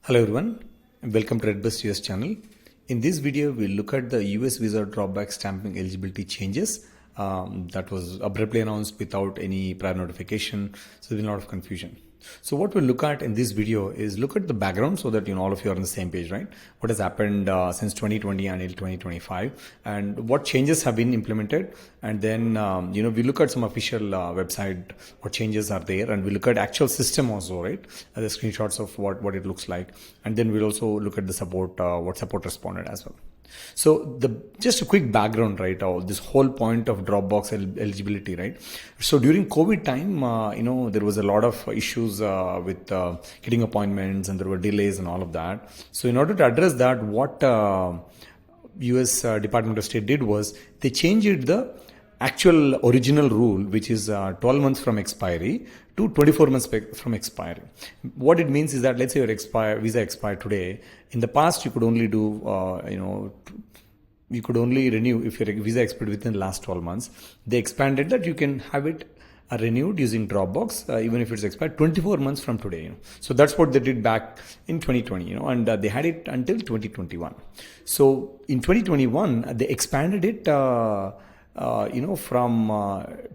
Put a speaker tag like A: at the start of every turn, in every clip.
A: Hello everyone, and welcome to Redbus US channel. In this video, we'll look at the US visa drawback stamping eligibility changes that was abruptly announced without any prior notification. So there's been a lot of confusion. So what we'll look at in this video is look at the background so that all of you are on the same page, right? What has happened since 2020 until 2025 and what changes have been implemented. And then, we look at some official website, what changes are there, and we look at actual system also, right? The screenshots of what it looks like. And then we'll also look at the support, what support responded as well. So just a quick background, right? This whole point of Dropbox eligibility, right? So during COVID time, there was a lot of issues with getting appointments, and there were delays and all of that. So in order to address that, what US Department of State did was they changed the actual original rule, which is 12 months from expiry to 24 months from expiry. What it means is that, let's say your visa expired today. In the past, you could only do, you could only renew if your visa expired within the last 12 months. They expanded that you can have it renewed using Dropbox, even if it's expired 24 months from today. So that's what they did back in 2020, and they had it until 2021. So in 2021, they expanded it, from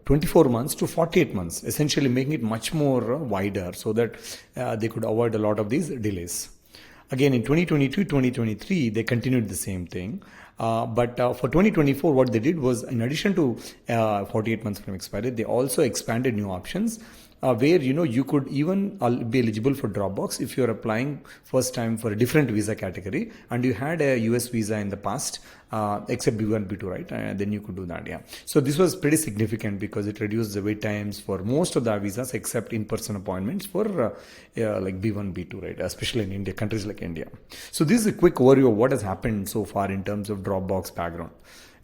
A: 24 months to 48 months, essentially making it much more wider so that they could avoid a lot of these delays. Again, in 2022, 2023, they continued the same thing. But for 2024, what they did was, in addition to 48 months from expiry, they also expanded new options where, you could even be eligible for Dropbox if you're applying first time for a different visa category and you had a US visa in the past, except B1, B2, right? Then you could do that, yeah. So this was pretty significant because it reduced the wait times for most of the visas except in-person appointments for like B1, B2, right? Especially in India, countries like India. So this is a quick overview of what has happened so far in terms of Dropbox background.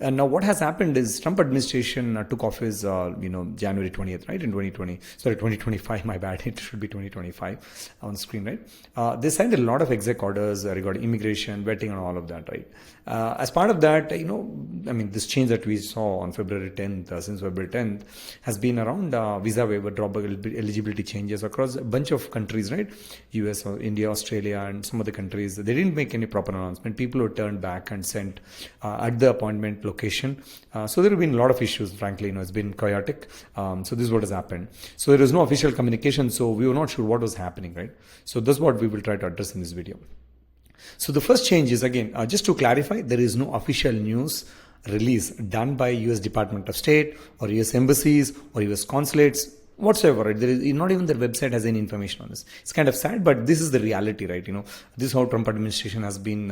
A: And now what has happened is Trump administration took office, January 20th, right? In 2025, my bad. It should be 2025 on the screen, right? They signed a lot of exec orders regarding immigration, vetting and all of that, right? As part of that, this change that we saw on February 10th, since February 10th, has been around visa waiver, Dropbox eligibility changes across a bunch of countries, right? US, India, Australia, and some other countries. They didn't make any proper announcement. People were turned back and sent at the appointment location. So there have been a lot of issues, frankly, it's been chaotic. So this is what has happened. So there is no official communication, so we were not sure what was happening, right? So that's what we will try to address in this video. So the first change is, again, just to clarify, there is no official news release done by US Department of State or US embassies or US consulates whatsoever, right? There is not even their website has any information on this. It's kind of sad, but this is the reality, right? This is how Trump administration has been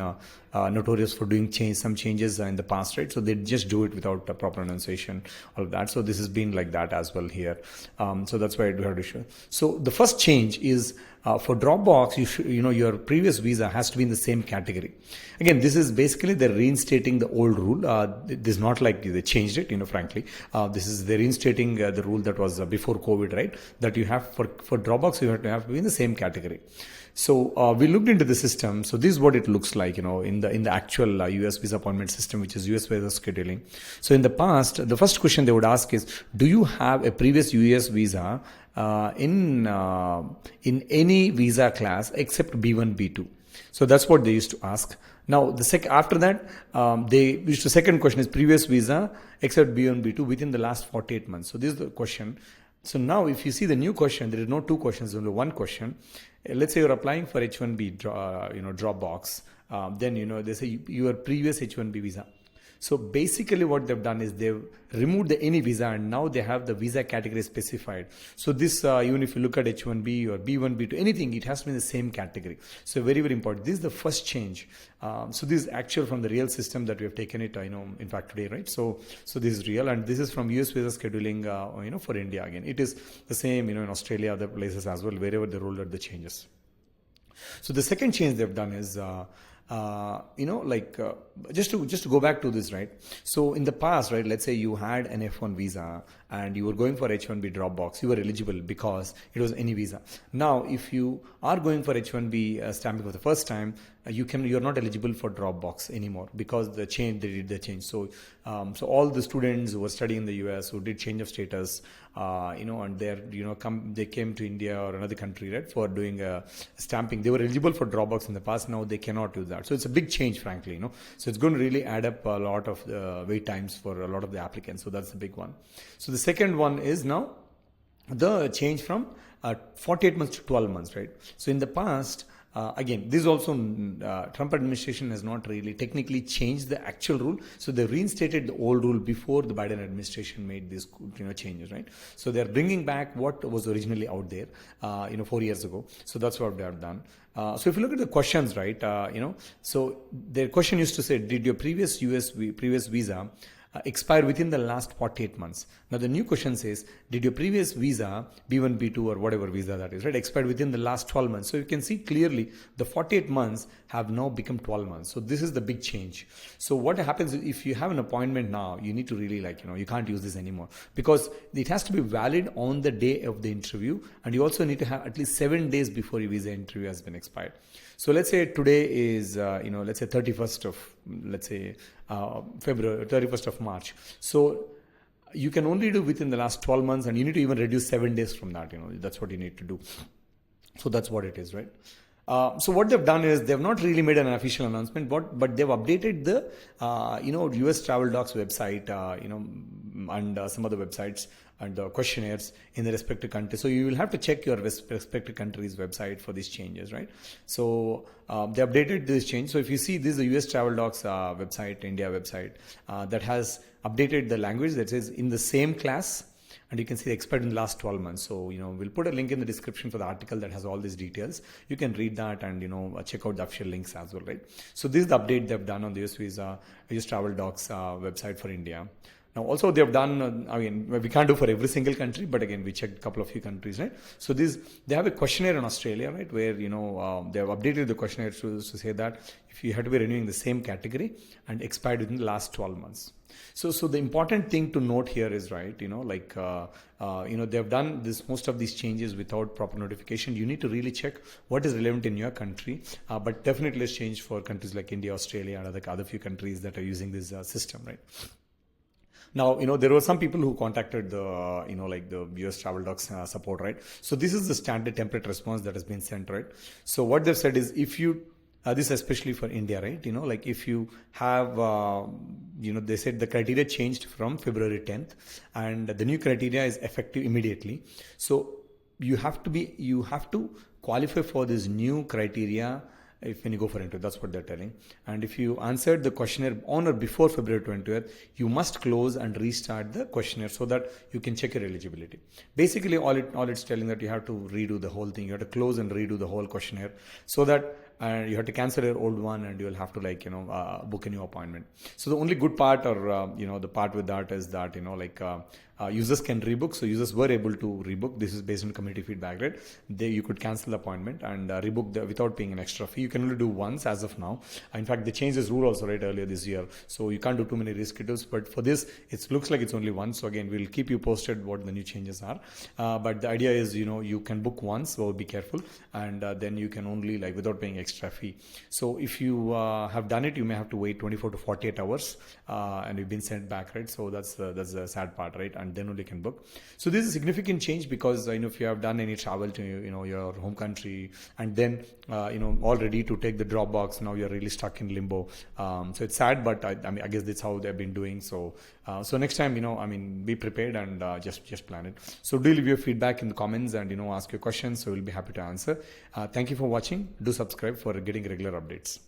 A: notorious for doing some changes in the past, right? So they just do it without a proper pronunciation, all of that. So this has been like that as well here. So that's why I do have to show. So the first change is for Dropbox, your previous visa has to be in the same category. Again, this is basically they're reinstating the old rule. This is not like they changed it, frankly. This is they're reinstating the rule that was before COVID, right? That you have for Dropbox, you have to be in the same category. So we looked into the system. So this is what it looks like, in the actual US visa appointment system, which is US visa scheduling. So in the past, the first question they would ask is, do you have a previous US visa in any visa class except B1, B2? So that's what they used to ask. Now, after that, the second question is previous visa except B1, B2 within the last 48 months. So this is the question. So now if you see the new question, there is no two questions, only one question. Let's say you're applying for H1B, Dropbox. Then, they say your previous H1B visa. So basically what they've done is they've removed the any visa and now they have the visa category specified. So this, even if you look at H1B or B1, B2, anything, it has to be in the same category. So very, very important. This is the first change. So this is actual from the real system that we have taken it, in fact today, right? So this is real, and this is from US visa scheduling, for India again. It is the same, in Australia, other places as well, wherever they rolled out the changes. So the second change they've done is, just to go back to this, right? So in the past, right, let's say you had an F1 visa and you were going for H1B Dropbox, you were eligible because it was any visa. Now, if you are going for H1B stamping for the first time, you're not eligible for Dropbox anymore because they did the change. So all the students who were studying in the US who did change of status, and they came to India or another country, right, for doing stamping. They were eligible for Dropbox in the past. Now they cannot use that. So it's a big change, frankly. So it's going to really add up a lot of the wait times for a lot of the applicants. So that's the big one. So the second one is now the change from 48 months to 12 months, right? So in the past, again, this also Trump administration has not really technically changed the actual rule. So they reinstated the old rule before the Biden administration made these changes, right? So they're bringing back what was originally out there, 4 years ago. So that's what they have done. So if you look at the questions, right, so their question used to say, did your previous previous visa expire within the last 48 months. Now the new question says, did your previous visa, B1, B2 or whatever visa that is, right, expired within the last 12 months. So you can see clearly the 48 months have now become 12 months. So this is the big change. So what happens if you have an appointment now, you need to really you can't use this anymore because it has to be valid on the day of the interview, and you also need to have at least 7 days before your visa interview has been expired. So let's say today is, let's say 31st of, February, 31st of March. So you can only do within the last 12 months, and you need to even reduce 7 days from that. That's what you need to do. So that's what it is, right? So what they've done is they've not really made an official announcement, but they've updated the, US Travel Docs website, and some other websites and the questionnaires in the respective country. So you will have to check your respective country's website for these changes, right? So they updated this change. So if you see, this is the US Travel Docs website, India website, that has updated the language that says in the same class. And you can see the expired in the last 12 months. So, we'll put a link in the description for the article that has all these details. You can read that and, check out the official links as well, right? So this is the update they've done on the US Travel Docs website for India. Now, also they've done, we can't do for every single country, but again, we checked a couple of few countries, right? So they have a questionnaire in Australia, right, where, they have updated the questionnaire to say that if you have to be renewing the same category and expired within the last 12 months. So the important thing to note here is, right, they've done most of these changes without proper notification. You need to really check what is relevant in your country, but definitely it's changed for countries like India, Australia, and other few countries that are using this system, right? Now, there were some people who contacted the, the US Travel Docs support, right? So this is the standard template response that has been sent, right? So what they've said is, if you, this especially for India, right? If you have, they said the criteria changed from February 10th and the new criteria is effective immediately. So you have to qualify for this new criteria when you go for interview. That's what they're telling. And if you answered the questionnaire on or before February 20th, you must close and restart the questionnaire so that you can check your eligibility. Basically, all it's telling that you have to redo the whole thing. You have to close and redo the whole questionnaire so that you have to cancel your old one and you'll have to book a new appointment. So the only good part or, the part with that is that, users can rebook. So users were able to rebook. This is based on community feedback, right? You could cancel the appointment and rebook without paying an extra fee. You can only do once as of now. In fact, they changed this rule also, right, earlier this year. So you can't do too many reschedules. But for this, it looks like it's only once. So again, we'll keep you posted what the new changes are. But the idea is, you can book once, so be careful. And then you can only, without paying extra fee. So if you have done it, you may have to wait 24 to 48 hours and you've been sent back, right? So that's the sad part, right? And then only can book. So this is a significant change because if you have done any travel to your home country and then all ready to take the Dropbox, now you're really stuck in limbo. So it's sad, but I guess that's how they've been doing. So next time, be prepared and just plan it. So do leave your feedback in the comments and ask your questions. So we'll be happy to answer. Thank you for watching. Do subscribe for getting regular updates.